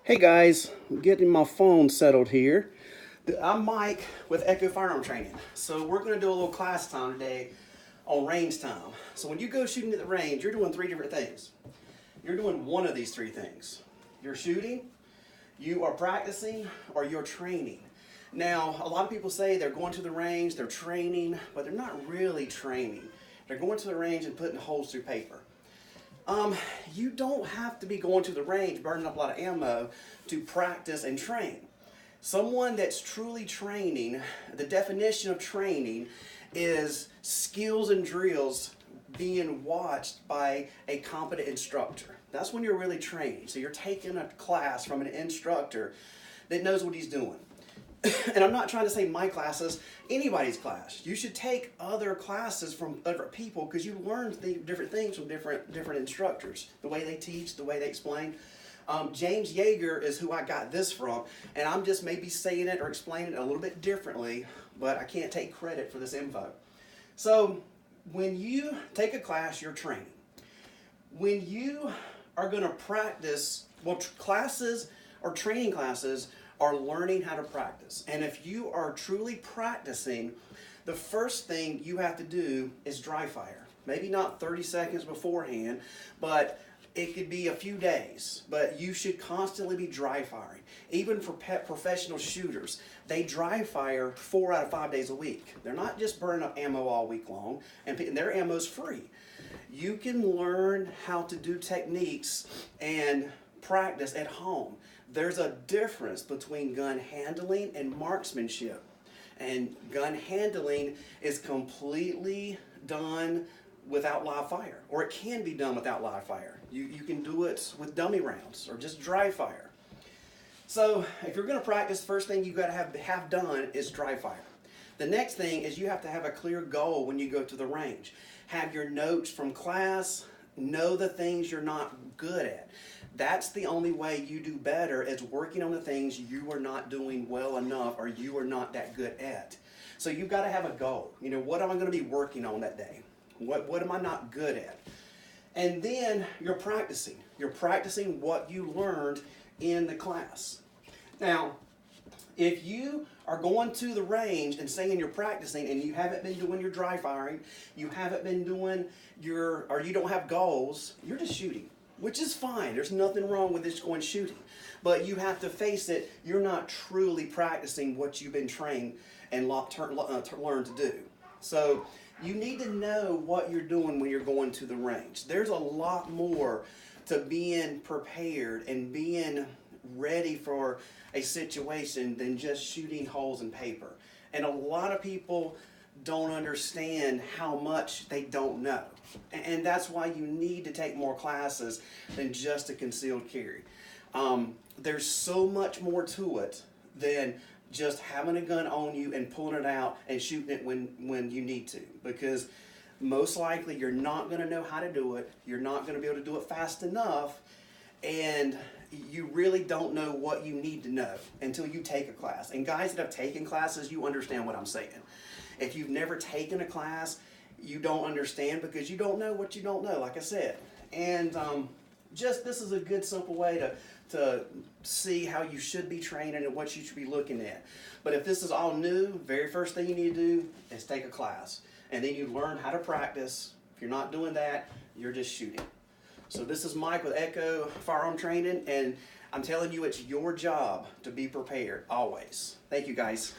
Hey guys, I'm getting my phone settled here. I'm Mike with Echo Firearm Training. So we're going to do a little class time today on range time. So when you go shooting at the range, you're doing three different things. You're doing one of these three things. You're shooting, you are practicing, or you're training. Now, a lot of people say they're going to the range, they're training, but they're not really training. They're going to the range and putting holes through paper. You don't have to be going to the range burning up a lot of ammo to practice and train. Someone that's truly training, the definition of training is skills and drills being watched by a competent instructor. That's when you're really training. So you're taking a class from an instructor that knows what he's doing. And I'm not trying to say my classes, anybody's class. You should take other classes from other people because you learn different things from different instructors. The way they teach, the way they explain. James Yeager is who I got this from, and I'm just maybe saying it or explaining it a little bit differently, but I can't take credit for this info. So when you take a class, you're training. When you are going to practice, classes or training classes are learning how to practice. And if you are truly practicing, the first thing you have to do is dry fire. Maybe not 30 seconds beforehand, but it could be a few days. But you should constantly be dry firing. Even for professional shooters, they dry fire 4 out of 5 days a week. They're not just burning up ammo all week long, and their ammo's free. You can learn how to do techniques and practice at home. There's a difference between gun handling and marksmanship. And gun handling is completely done without live fire, or it can be done without live fire. You can do it with dummy rounds or just dry fire. So if you're going to practice, the first thing you got to have done is dry fire. The next thing is you have to have a clear goal when you go to the range. Have your notes from class, know the things you're not good at. That's the only way you do better, is working on the things you are not doing well enough or you are not that good at. So you've got to have a goal. You know, what am I going to be working on that day? What am I not good at? And then you're practicing. You're practicing what you learned in the class. Now, if you are going to the range and saying you're practicing and you haven't been doing your dry firing, you haven't been doing or you don't have goals, you're just shooting, which is fine. There's nothing wrong with just going shooting. But you have to face it, you're not truly practicing what you've been trained and learned to do. So you need to know what you're doing when you're going to the range. There's a lot more to being prepared and being ready for a situation than just shooting holes in paper. And a lot of people don't understand how much they don't know. And that's why you need to take more classes than just a concealed carry. There's so much more to it than just having a gun on you and pulling it out and shooting it when you need to. Because most likely you're not going to know how to do it. You're not going to be able to do it fast enough. And you really don't know what you need to know until you take a class. And guys that have taken classes, you understand what I'm saying. If you've never taken a class, you don't understand because you don't know what you don't know, like I said. And this is a good, simple way to see how you should be training and what you should be looking at. But if this is all new, very first thing you need to do is take a class. And then you learn how to practice. If you're not doing that, you're just shooting. So this is Mike with Echo Firearm Training, and I'm telling you, it's your job to be prepared, always. Thank you, guys.